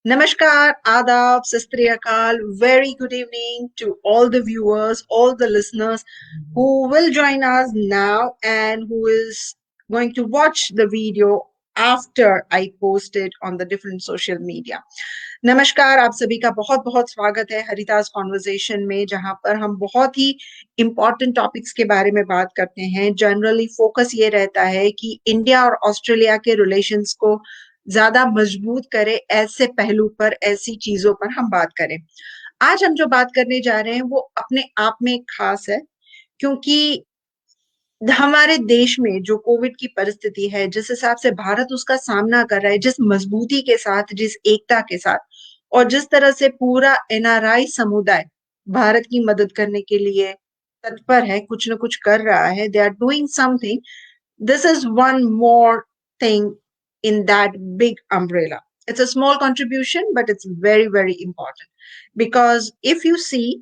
Namaskar, Adab, Sastri Akal. Very good evening to all the viewers, all the listeners who will join us now and who is going to watch the video after I post it on the different social media. नमस्कार, आप सभी का बहुत बहुत स्वागत है हरितास conversation में, जहां पर हम बहुत ही इम्पोर्टेंट टॉपिक्स के बारे में बात करते हैं। जनरली फोकस ये रहता है कि इंडिया और ऑस्ट्रेलिया के रिलेशंस को ज्यादा मजबूत करे, ऐसे पहलू पर, ऐसी चीजों पर हम बात करें। आज हम जो बात करने जा रहे हैं वो अपने आप में खास है, क्योंकि हमारे देश में जो कोविड की परिस्थिति है, जिस हिसाब से भारत उसका सामना कर रहा है, जिस मजबूती के साथ, जिस एकता के साथ, और जिस तरह से पूरा एनआरआई समुदाय भारत की मदद करने के लिए तत्पर है, कुछ न कुछ कर रहा है, they are doing something. This is one more thing in that big umbrella. It's a small contribution, but it's very, very important. Because if you see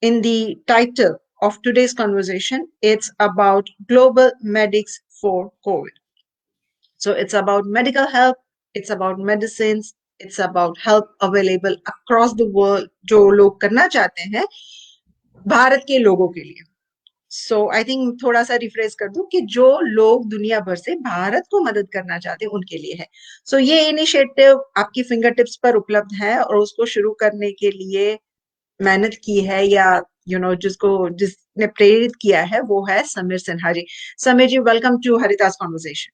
in the title of today's conversation, it's about global medics for COVID. So it's about medical help, it's about medicines, it's about help available across the world, जो लोग करना चाहते हैं भारत के लोगों के लिए। सो I think थोड़ा सा रिफ्रेश कर दूं कि जो लोग दुनिया भर से भारत को मदद करना चाहते हैं उनके लिए है। सो ये इनिशिएटिव आपकी फिंगर टिप्स पर उपलब्ध है, और उसको शुरू करने के लिए मेहनत की है, या जिसने प्रेरित किया है, वो है Sameer Sinha ji. Sameer ji, welcome to Harita's conversation.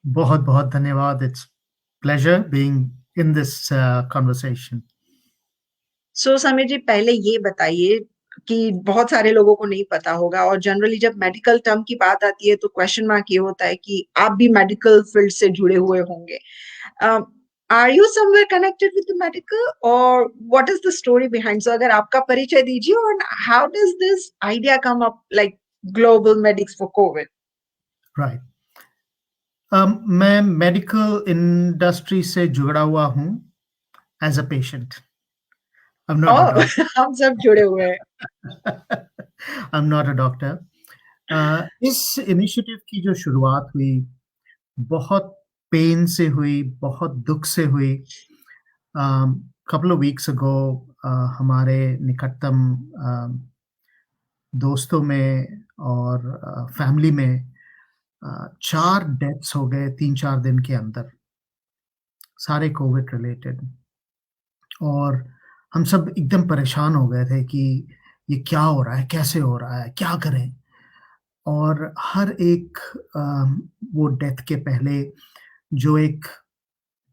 बहुत बहुत धन्यवाद। It's pleasure being in this conversation. So Sameer ji, पहले ये बताइए कि बहुत सारे लोगों को नहीं पता होगा, और जनरली जब मेडिकल टर्म की बात आती है तो क्वेश्चन मार्क ये होता है कि आप भी मेडिकल फील्ड से जुड़े हुए होंगे। Are you somewhere connected with the medical, और what is the story behind? So अगर आपका परिचय दीजिए, और how does this idea come up, like Global Medics for Covid? Right. मैं मेडिकल इंडस्ट्री से जुड़ा हुआ हूँ as a patient. I am not a doctor. हम सब जुड़े हुए हैं। I am not a doctor. इस इनिशिएटिव की जो शुरुआत हुई बहुत पेन से हुई, बहुत दुख से हुई। कपल ऑफ वीक्स अगो हमारे निकटतम दोस्तों में और फैमिली में 4 डेथ्स हो गए 3-4 दिन के अंदर, सारे कोविड रिलेटेड। और हम सब एकदम परेशान हो गए थे कि ये क्या हो रहा है, कैसे हो रहा है, क्या करें? और हर एक वो डेथ के पहले जो एक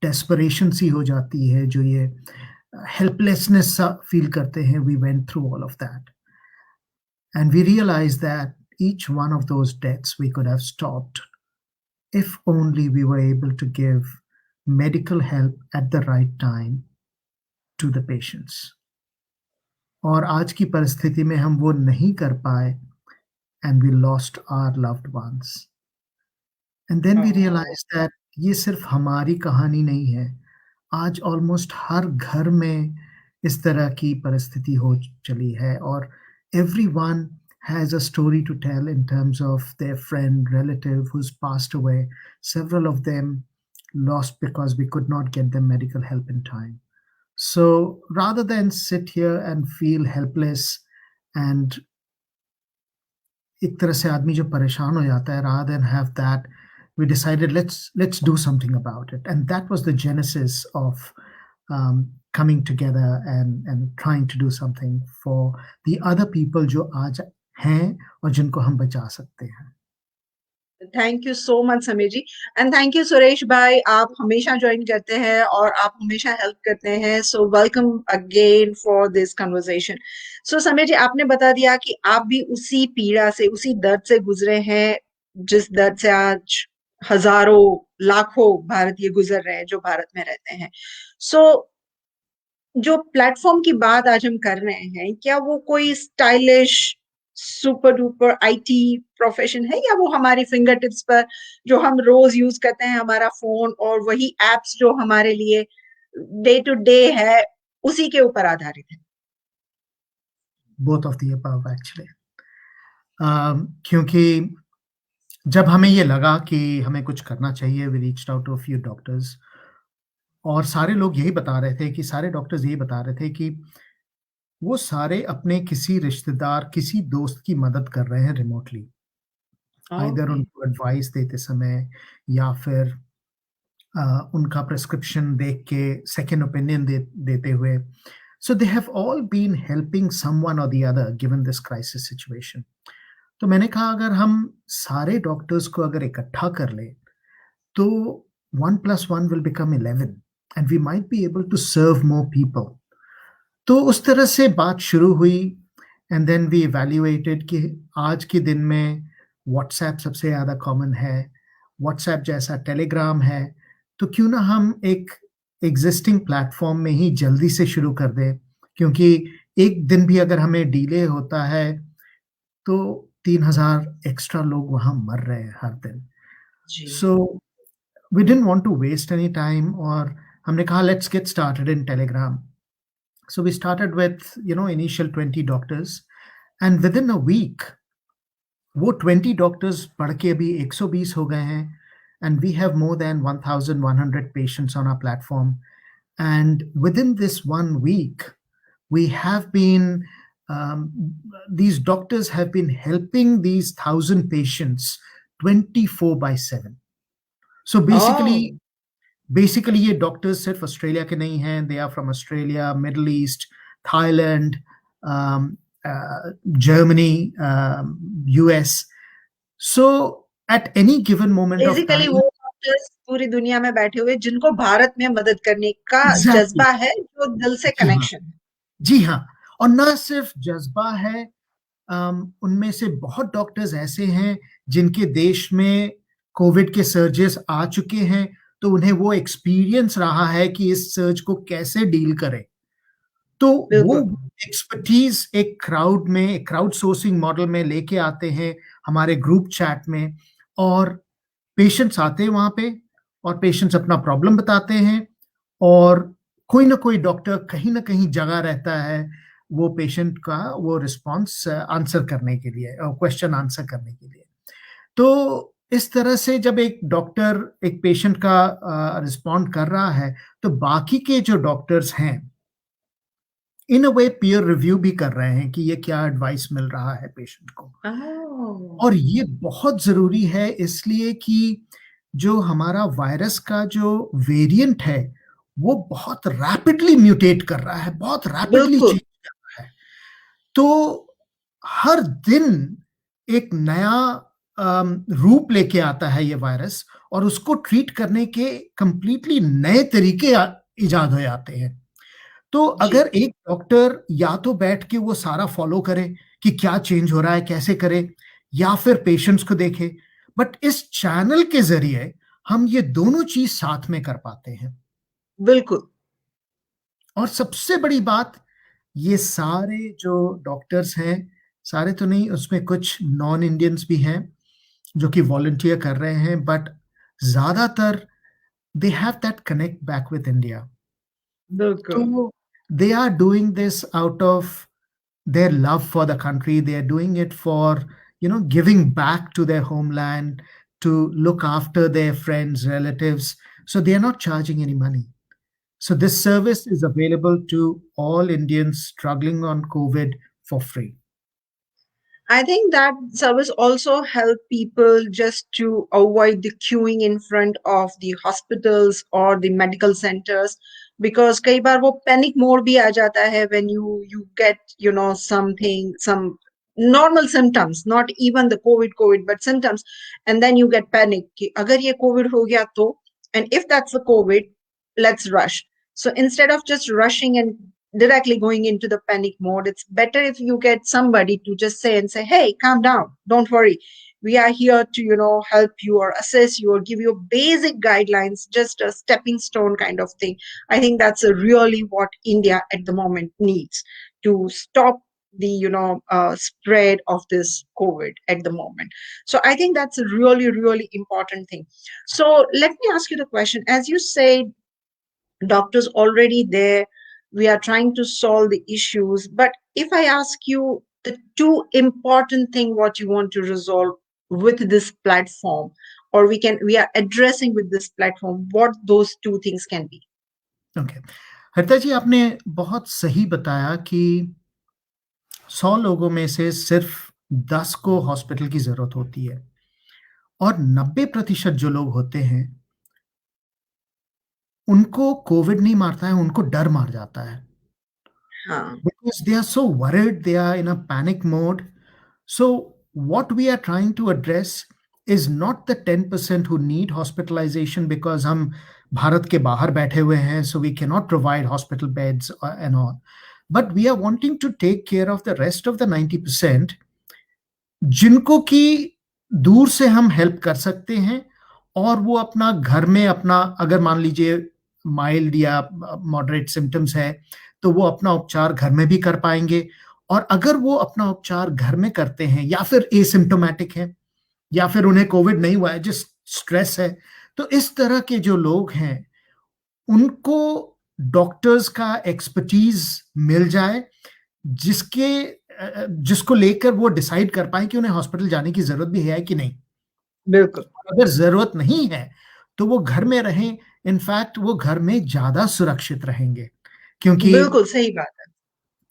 डेस्परेशन सी हो जाती है, जो ये हेल्पलेसनेस सा फील करते हैं, we went through all of that and we realised that each one of those deaths we could have stopped if only we were able to give medical help at the right time to the patients. और आज की परिस्थिति में हम वो नहीं कर पाए and we lost our loved ones. And then we realized that ये सिर्फ हमारी कहानी नहीं है। आज ऑलमोस्ट हर घर में इस तरह की परिस्थिति हो चली है, और everyone has a story to tell in terms of their friend, relative who's passed away. Several of them lost because we could not get them medical help in time. So rather than sit here and feel helpless and एक तरह से आदमी जो परेशान हो जाता है, rather than have that, we decided let's do something about it, and that was the genesis of coming together and trying to do something for the other people जो आज हैं और जिनको हम बचा सकते हैं। Thank you so much Sameer ji, and thank you Suresh भाई। आप हमेशा ज्वाइन करते हैं और आप हमेशा हेल्प करते हैं, so welcome again for this conversation. So Sameer ji, आपने बता दिया कि आप भी उसी पीड़ा से, उसी दर्द से गुजरे हैं, जिस दर्द से आज हजारों लाखों भारतीय गुजर रहे हैं जो भारत में रहते हैं। सो जो प्लेटफॉर्म की बात आज हम कर रहे हैं, क्या वो कोई stylish super duper IT profession है, या वो हमारी फिंगर टिप्स पर जो हम रोज यूज करते हैं, हमारा फोन और वही एप्स जो हमारे लिए डे टू डे है, उसी के ऊपर आधारित है? Both of the above actually. क्योंकि जब हमें ये लगा कि हमें कुछ करना चाहिए, we reached out to a few doctors और सारे लोग यही बता रहे थे कि सारे डॉक्टर्स यही बता रहे थे कि वो सारे अपने किसी रिश्तेदार, किसी दोस्त की मदद कर रहे हैं रिमोटली। Either okay. उनको एडवाइस देते समय या फिर उनका प्रिस्क्रिप्शन देख के सेकंड ओपिनियन देते हुए। So they have all been helping someone और the other given this crisis situation. तो मैंने कहा अगर हम सारे डॉक्टर्स को अगर इकट्ठा कर लें, तो 1 + 1 will become 11 and we might be able to serve more people. तो उस तरह से बात शुरू हुई एंड देन वी इवैल्यूएटेड कि आज के दिन में व्हाट्सएप सबसे ज़्यादा कॉमन है, व्हाट्सएप जैसा टेलीग्राम है, तो क्यों ना हम एक एक्जिस्टिंग प्लेटफ़ॉर्म में ही जल्दी से शुरू कर दें, क्योंकि एक दिन भी अगर हमें डिले होता है, तो 3000 एक्स्ट्रा लोग वहाँ मर रहे हैं हर दिन। जी। So we didn't want to waste any time और हमने कहा let's get started in Telegram. So we started with, initial 20 doctors, and within a week, वो 20 डॉक्टर्स बढ़ के अभी 120 हो गए हैं, and we have more than 1,100 patients on our platform. And within this 1 week, we have been, um, these doctors have been helping these 1,000 patients 24 by 7. So Oh, basically ये doctors सिर्फ Australia के नहीं हैं, they are from Australia, Middle East, Thailand, Germany, US. So at any given moment of basically वो time doctors पूरी दुनिया में बैठे हुए जिनको भारत में मदद करने का एग्जैक्टली, जज़्बा है, जो दिल से जी हाँ, कनेक्शन है। जी हाँ। और ना सिर्फ जज्बा है, उनमें से बहुत डॉक्टर्स ऐसे हैं जिनके देश में कोविड के सर्जेस आ चुके हैं, तो उन्हें वो एक्सपीरियंस रहा है कि इस सर्ज को कैसे डील करें। तो वो बिल्कुल। एक्सपर्टीज़ एक क्राउड में, एक क्राउड सोर्सिंग मॉडल में लेके आते हैं हमारे ग्रुप चैट में, और पेशेंट्स आते हैं वहाँ पे, और पेशेंट्स अपना प्रॉब्लम बताते हैं, और कोई ना कोई डॉक्टर कहीं न कहीं जगह रहता है वो पेशेंट का वो रिस्पॉन्स आंसर करने के लिए, क्वेश्चन आंसर करने के लिए। तो इस तरह से जब एक डॉक्टर एक पेशेंट का रिस्पॉन्ड कर रहा है, तो बाकी के जो डॉक्टर्स हैं, इन अ वे पीयर रिव्यू भी कर रहे हैं कि ये क्या एडवाइस मिल रहा है पेशेंट को। ओह! और ये बहुत ज़रूरी है इसलिए कि जो हमारा वायरस का जो वेरिएंट है, वो बहुत रैपिडली म्यूटेट कर रहा है, बहुत रैपिडली बिल्कुल। चेंज कर रहा है। तो हर दिन एक नया रूप लेके आता है ये वायरस, और उसको ट्रीट करने के कंप्लीटली नए तरीके इजाद हो जाते हैं। तो जी, अगर एक डॉक्टर या तो बैठ के वो सारा फ़ॉलो करे कि क्या चेंज हो रहा है, कैसे करे, या फिर पेशेंट्स को देखे। बट इस चैनल के ज़रिए हम ये दोनों चीज़ साथ में कर पाते हैं। बिल्कुल। और सबसे बड़ी बात, ये सारे जो डॉक्टर्स हैं, सारे तो नहीं, उसमें कुछ नॉन इंडियंस भी हैं, जो कि वॉलंटियर कर रहे हैं, बट ज़्यादातर they have that connect back with India. बिल्कुल। So they are doing this out of their love for the country. They are doing it for, giving back to their homeland, to look after their friends, relatives. So they are not charging any money. So this service is available to all Indians struggling on COVID for free. I think that service also help people just to avoid the queuing in front of the hospitals or the medical centers, because कई बार वो panic mode भी आ जाता है when you get something, some normal symptoms, not even the COVID but symptoms, and then you get panic कि अगर ये COVID हो गया तो, and if that's the COVID, let's rush. So instead of just rushing and directly going into the panic mode, it's better if you get somebody to just say and say, hey, calm down, don't worry, we are here to help you or assess you or give you basic guidelines, just a stepping stone kind of thing. I think that's really what India at the moment needs to stop the spread of this COVID at the moment. So I think that's a really really important thing. So let me ask you the question, as you say, doctors already there, we are trying to solve the issues, but if I ask you the two important thing what you want to resolve with this platform, or we are addressing with this platform, what those two things can be? Okay. Harita ji, आपने बहुत सही बताया कि 100 लोगों में से सिर्फ 10 को हॉस्पिटल की ज़रूरत होती है और 90% जो लोग होते हैं, उनको कोविड नहीं मारता है, उनको डर मार जाता है। हाँ, Because they are so worried, they are in a panic mode. So, what we are trying to address is not the 10% who need hospitalization because हम भारत के बाहर बैठे हुए हैं, so we cannot provide hospital beds and all. But we are wanting to take care of the rest of the 90% जिनको कि दूर से हम हेल्प कर सकते हैं और वो अपना घर में अपना अगर मान लीजिए माइल्ड या मॉडरेट सिम्पटम्स है, तो वो अपना उपचार घर में भी कर पाएँगे और अगर वो अपना उपचार घर में करते हैं या फिर एसिम्प्टोमेटिक हैं या फिर उन्हें कोविड नहीं हुआ है, जस्ट स्ट्रेस है, तो इस तरह के जो लोग हैं, उनको डॉक्टर्स का एक्सपर्टीज़ मिल जाए जिसको लेकर वो डिसाइड कर पाएँ कि उन्हें हॉस्पिटल जाने की ज़रूरत भी है कि नहीं। बिल्कुल, अगर ज़रूरत नहीं है, तो वो घर में रहें, इनफैक्ट वो घर में ज़्यादा सुरक्षित रहेंगे क्योंकि बिल्कुल सही बात है।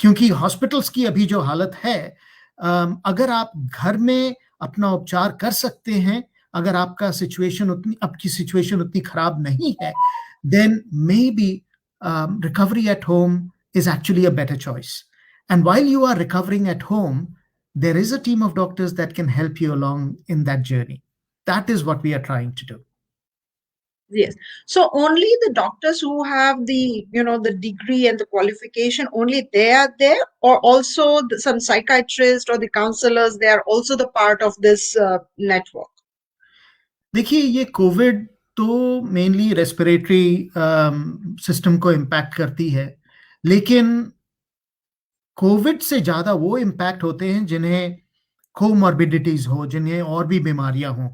क्योंकि हॉस्पिटल्स की अभी जो हालत है अगर आप घर में अपना उपचार कर सकते हैं, अगर आपकी सिचुएशन उतनी खराब नहीं है, then maybe recovery at home is actually a better choice. And while you are recovering at home, there is a team of doctors that can help you along in that journey. That is what we are trying to do. Yes. So only the doctors who have the, the degree and the qualification, only they are there, or also some psychiatrists or the counselors, they are also the part of this network. देखिए, ये Covid तो mainly respiratory system को impact करती है, लेकिन Covid से ज़्यादा वो इम्पैक्ट होते हैं जिन्हें कोमॉर्बिडिटीज़ हो, जिन्हें और भी बीमारियाँ हों।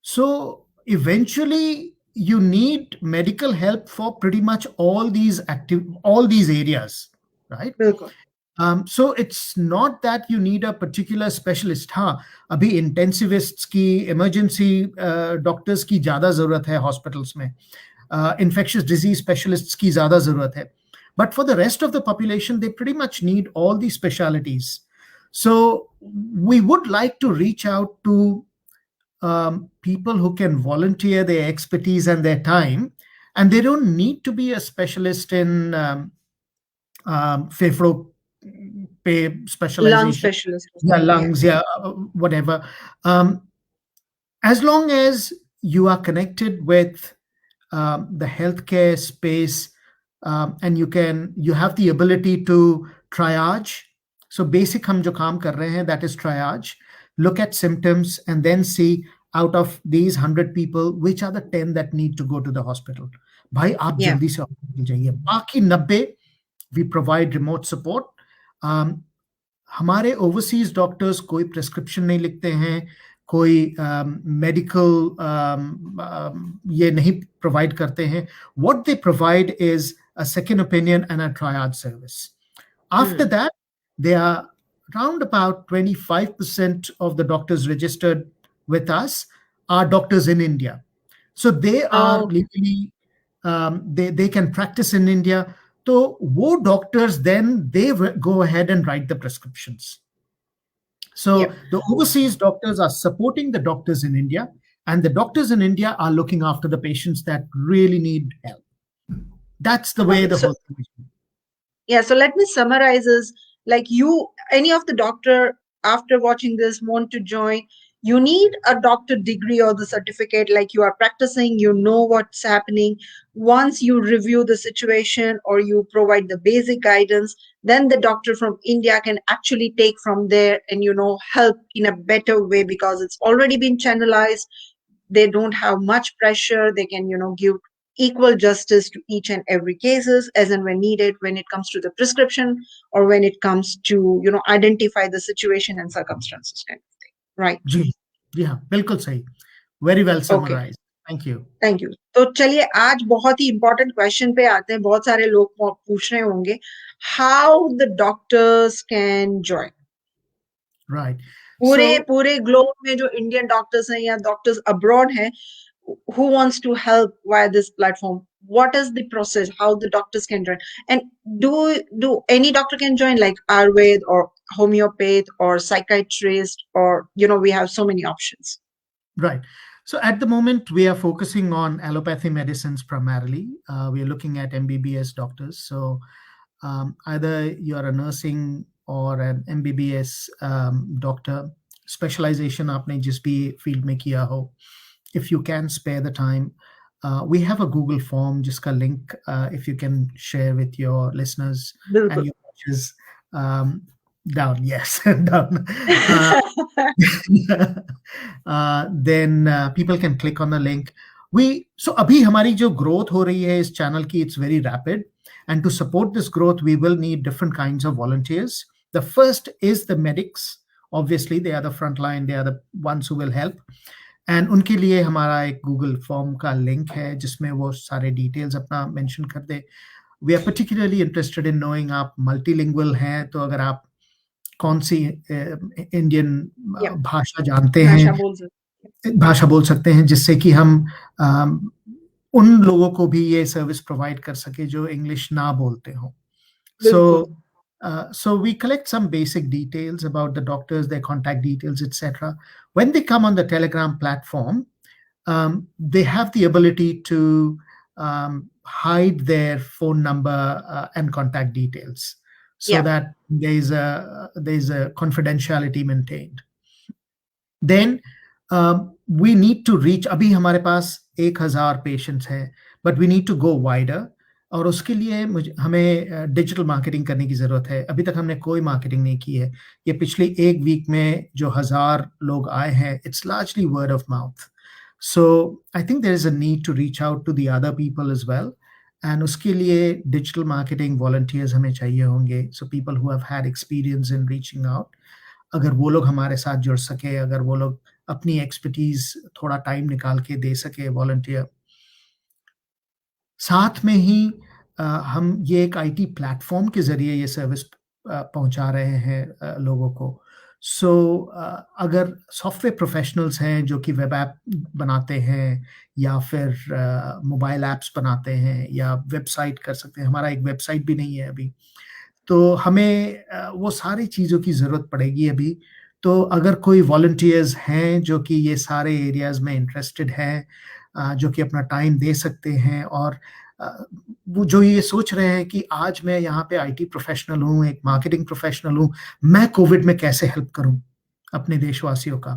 So eventually you need medical help for pretty much all these areas, right? बिल्कुल, So it's not that you need a particular specialist. हाँ, अभी intensivists की emergency doctors की ज़्यादा ज़रूरत है hospitals में. Infectious disease specialists की ज़्यादा ज़रूरत है. But for the rest of the population, they pretty much need all these specialities. So we would like to reach out to people who can volunteer their expertise and their time, and they don't need to be a specialist in फेफड़ों पे lung specialization, specialist or yeah, something. Yeah. lungs, yeah, whatever. As long as you are connected with the healthcare space and you have the ability to triage. So basic हम जो काम कर रहे हैं, that is triage. Look at symptoms and then see out of these 100 people, which are the 10 that need to go to the hospital. भाई आप Yeah. जल्दी से hospital जाइए. बाकी 90 we provide remote support. हमारे ओवरसीज डॉक्टर्स कोई prescription नहीं लिखते हैं, कोई मेडिकल ये नहीं प्रोवाइड करते हैं. What they provide is a second opinion and a triage service. After that, there are around about 25% of the doctors registered with us are doctors in India. So they are Oh, legally, they can practice in India. So wo doctors then they go ahead and write the prescriptions. So yeah. the overseas doctors are supporting the doctors in India, and the doctors in India are looking after the patients that really need help. That's the way Okay. the So whole thing is. yeah, so let me summarize is like any of the doctor after watching this want to join, you need a doctor degree or the certificate, like you are practicing, you know what's happening. Once you review the situation or you provide the basic guidance, then the doctor from India can actually take from there and, help in a better way because it's already been channelized. They don't have much pressure. They can, give equal justice to each and every cases as and when needed, when it comes to the prescription or when it comes to identify the situation and circumstances kind of thing, right? जी हाँ, बिल्कुल सही. Very well Okay, summarized. Thank you. Thank you. तो चलिए आज बहुत ही important question पे आते हैं. बहुत सारे लोग पूछ रहे होंगे, how the doctors can join. Right. पूरे So पूरे ग्लोब में जो इंडियन डॉक्टर्स हैं या डॉक्टर्स अब्रॉड हैं, who wants to help via this platform, what is the process, how the doctors can join, and do any doctor can join, like Ayurved or homeopath or psychiatrist, or we have so many options. Right. So at the moment, we are focusing on allopathy medicines primarily. We are looking at MBBS doctors. So either you're a nursing or an MBBS doctor, specialization आपने जिस भी field में किया हो, if you can spare the time, we have a Google form जिसका link, if you can share with your listeners and बिल्कुल. your watchers, down, yes, down. Then people can click on the link. So अभी हमारी जो growth हो रही है इस channel की, it's very rapid. And to support this growth, we will need different kinds of volunteers. The first is the medics. Obviously, they are the front line. They are the ones who will help. And उनके लिए हमारा एक Google form का link है जिसमें वो सारे details अपना mention कर दे. We are particularly interested in knowing आप multilingual हैं, तो अगर आप कौन सी इंडियन Yeah, भाषा जानते भाषा हैं, बोल सकते. भाषा बोल सकते हैं, जिससे कि हम उन लोगों को भी ये सर्विस प्रोवाइड कर सके जो इंग्लिश ना बोलते हो. बिल्कुल. So we collect some basic details about the doctors, their contact details, etc. When they come on the Telegram platform, they have the ability to hide their phone number and contact details, so Yeah. that there's a confidentiality maintained. Then we need to reach, अभी हमारे पास 1000 patients हैं, but we need to go wider, और उसके लिए हमें digital marketing करने की ज़रूरत है. अभी तक हमने कोई मार्केटिंग नहीं की है. ये पिछली एक वीक में जो 1000 लोग आए हैं, it's largely word of mouth. So I think there is a need to reach out to the other people as well, and उसके लिए डिजिटल मार्केटिंग वॉलंटियर्स हमें चाहिए होंगे. So people who have had experience in reaching out, अगर वो लोग हमारे साथ जुड़ सके, अगर वो लोग अपनी एक्सपर्टीज थोड़ा टाइम निकाल के दे सके वॉलंटियर. साथ में ही हम ये एक आईटी प्लेटफॉर्म के ज़रिए ये सर्विस पहुंचा रहे हैं लोगों को. सो अगर सॉफ्टवेयर प्रोफेशनल्स हैं जो कि वेब ऐप बनाते हैं या फिर मोबाइल ऐप्स बनाते हैं या वेबसाइट कर सकते हैं, हमारा एक वेबसाइट भी नहीं है अभी, तो हमें वो सारी चीज़ों की ज़रूरत पड़ेगी अभी. तो अगर कोई वॉलंटियर्स हैं जो कि ये सारे एरियाज़ में इंटरेस्टेड हैं, जो कि अपना टाइम दे सकते हैं, और वो जो ये सोच रहे हैं कि आज मैं यहाँ पे आईटी प्रोफेशनल हूँ, एक मार्केटिंग प्रोफेशनल हूँ, मैं कोविड में कैसे हेल्प करूँ अपने देशवासियों का,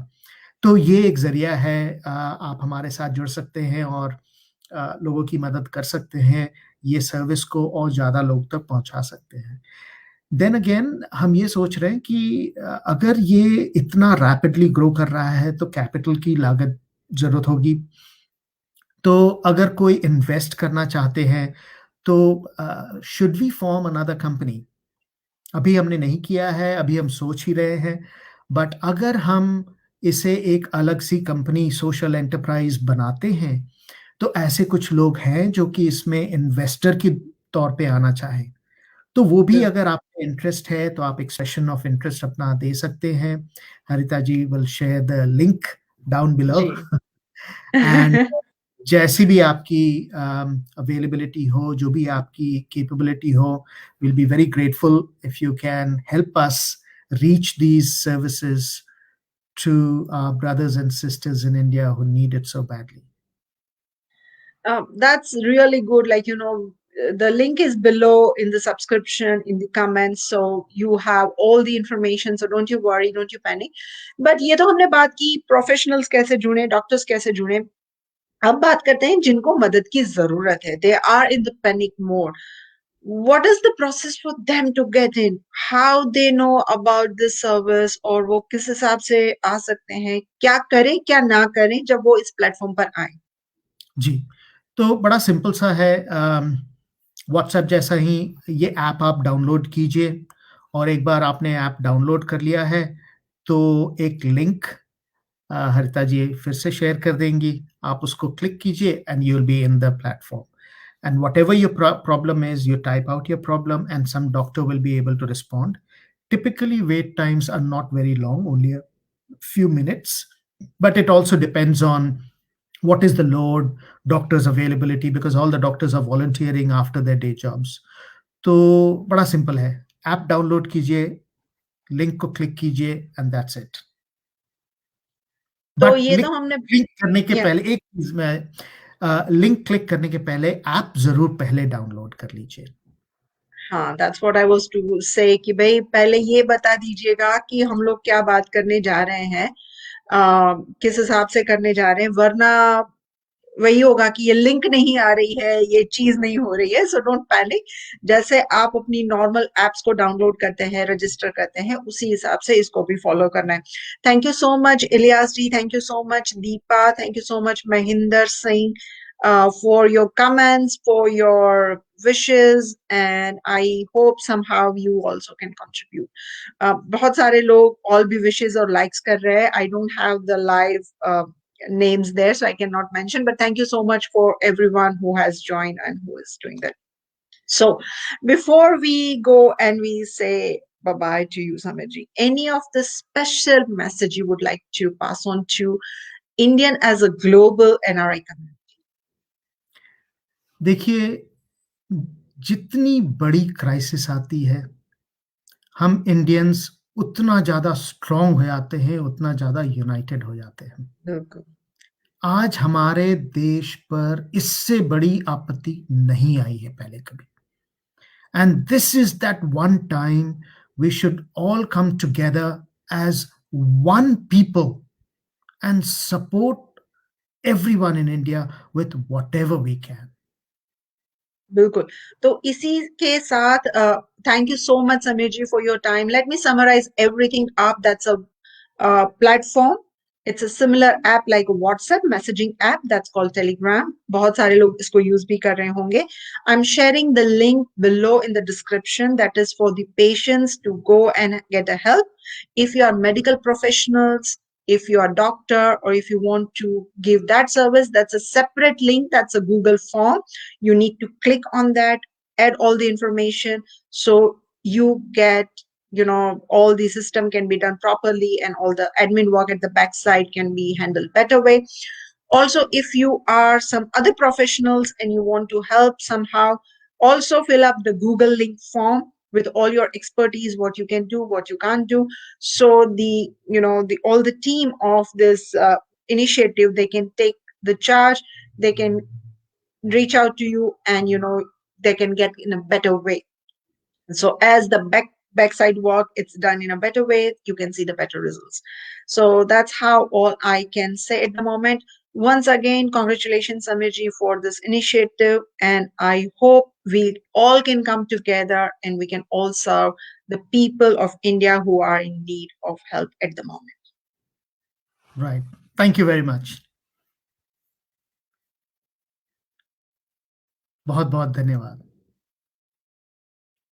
तो ये एक ज़रिया है. आप हमारे साथ जुड़ सकते हैं और लोगों की मदद कर सकते हैं, ये सर्विस को और ज़्यादा लोग तक पहुँचा सकते हैं. देन अगेन हम ये सोच रहे हैं कि अगर ये इतना रैपिडली ग्रो कर रहा है तो कैपिटल की लागत ज़रूरत होगी. तो अगर कोई इन्वेस्ट करना चाहते हैं तो should we form another company? अभी हमने नहीं किया है, अभी हम सोच ही रहे हैं, बट अगर हम इसे एक अलग सी कंपनी, सोशल एंटरप्राइज बनाते हैं, तो ऐसे कुछ लोग हैं जो कि इसमें इन्वेस्टर के तौर पे आना चाहें. तो वो भी अगर आपको इंटरेस्ट है तो आप एक्सप्रेशन ऑफ इंटरेस्ट अपना दे सकते हैं. Harita ji will share the link down below. And जैसी भी आपकी अवेलेबिलिटी हो, जो भी आपकी कैपेबिलिटी हो, will be very grateful if you can help us reach these services to our brothers and sisters in India who need it so badly. That's really good. The link is below in the subscription, in the comments, so you have all the information. So don't you worry, don't you panic. But ये तो हमने बात की professionals कैसे जुड़े, doctors कैसे जुड़े. अब बात करते हैं जिनको मदद की जरूरत है. They are in the panic mode. What is the process for them to get in? How they know about this service, और वो किस हिसाब से आ सकते हैं, क्या करें क्या ना करें जब वो इस प्लेटफॉर्म पर आए? जी, तो बड़ा सिंपल सा है. व्हाट्सएप जैसा ही ये ऐप आप डाउनलोड कीजिए, और एक बार आपने ऐप डाउनलोड कर लिया है तो एक लिंक हरिता जी फिर से शेयर कर देंगी. आप उसको क्लिक कीजिए and you will be in the platform. And whatever your problem is, you type out your problem and some doctor will be able to respond. Typically, wait times are not very long, only a few minutes, but it also depends on what is the load, doctors availability, because all the doctors are volunteering after their day jobs. तो बड़ा simple है, app download कीजिए, link को click कीजिए and that's it. तो but ये link तो हमने क्लिक करने के या पहले एक चीज में, लिंक क्लिक करने के पहले ऐप जरूर पहले डाउनलोड कर लीजिए। हाँ, that's what I was to say कि भाई पहले ये बता दीजिएगा कि हम लोग क्या बात करने जा रहे हैं, किस हिसाब से करने जा रहे हैं, वरना वही होगा कि ये लिंक नहीं आ रही है, ये चीज नहीं हो रही है। So don't panic. जैसे आप अपनी नॉर्मल एप्स को डाउनलोड करते हैं, रजिस्टर करते हैं, उसी हिसाब से इसको भी फॉलो करना है। Thank you so much Ilyas ji, thank you so much Deepa, thank you so much Mahendra Singh, for your comments, for your wishes, and I hope somehow you also can contribute. बहुत सारे लोग all भी wishes और likes कर रहे हैं. I don't have the live names there, so I cannot mention. But thank you so much for everyone who has joined and who is doing that. So before we go and we say bye bye to you, Samirji, any of the special message you would like to pass on to Indian as a global NRI community? देखिए, जितनी बड़ी crisis आती है, हम Indians उतना ज़्यादा strong हो जाते हैं, उतना ज़्यादा यूनाइटेड हो जाते हैं। बिल्कुल। आज हमारे देश पर इससे बड़ी आपत्ति नहीं आई है पहले कभी। And this is that one time we should all come together as one people and support everyone in India with whatever we can. बिल्कुल। तो इसी के साथ thank you so much Sameer ji for your time. Let me summarise everything up. That's a platform, it's a similar app like WhatsApp messaging app that's called Telegram. बहुत सारे लोग इसको use भी कर रहे होंगे। I am sharing the link below in the description, that is for the patients to go and get a help. If you are medical professionals, if you're a doctor, or if you want to give that service, that's a separate link, that's a Google form. You need to click on that, add all the information, so you get, all the system can be done properly, and all the admin work at the backside can be handled better way. Also, if you are some other professionals and you want to help somehow, also fill up the Google link form with all your expertise, what you can do, what you can't do. So the all the team of this initiative, they can take the charge, they can reach out to you, and they can get in a better way. So as the backside work, it's done in a better way, you can see the better results. So that's how all I can say at the moment. Once again, congratulations Samirji for this initiative, and I hope we all can come together and we can all serve the people of India who are in need of help at the moment. Right. Thank you very much. बहुत बहुत धन्यवाद।